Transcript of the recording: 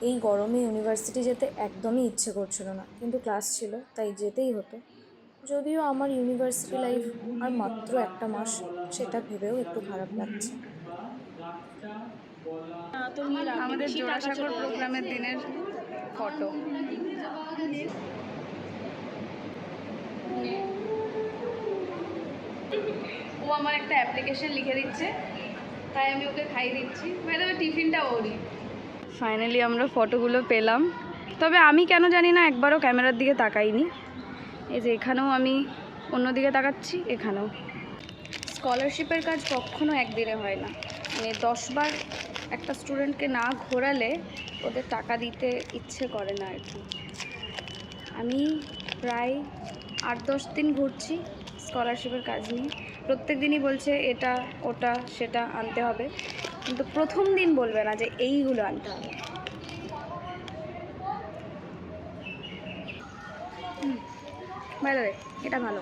এই গরমে ইউনিভার্সিটি যেতে একদমই ইচ্ছে করছিল না, কিন্তু ক্লাস ছিল তাই যেতেই হতো। যদিও আমার ইউনিভার্সিটি লাইফ আর মাত্র একটা মাস, সেটা ভেবেও একটু খারাপ লাগছে। আমাদের জোড়াসাঁকোর প্রোগ্রামের দিনের ফটো। ও আমার একটা অ্যাপ্লিকেশন লিখে দিচ্ছে, তাই আমি ওকে খাইয়ে দিচ্ছি। ম্যাডাম টিফিনটা ওরই। ফাইনালি আমরা ফটোগুলো পেলাম, তবে আমি কেন জানি না একবারও ক্যামেরার দিকে তাকাইনি। এই যে এখানেও আমি অন্যদিকে তাকাচ্ছি, এখানেও। স্কলারশিপের কাজ কখনো একদিনে হয় না, মানে 10বার একটা স্টুডেন্টকে না ঘোরালে ওদের টাকা দিতে ইচ্ছে করে না আর কি। আমি প্রায় 8-10 দিন ঘুরছি স্কলারশিপের কাজ নিয়ে। প্রত্যেক দিনই বলছে এটা ওটা সেটা আনতে হবে, কিন্তু প্রথম দিন বলবে না যে এইগুলো আনতে হবে। বাই দ্য ওয়ে, এটা ভালো।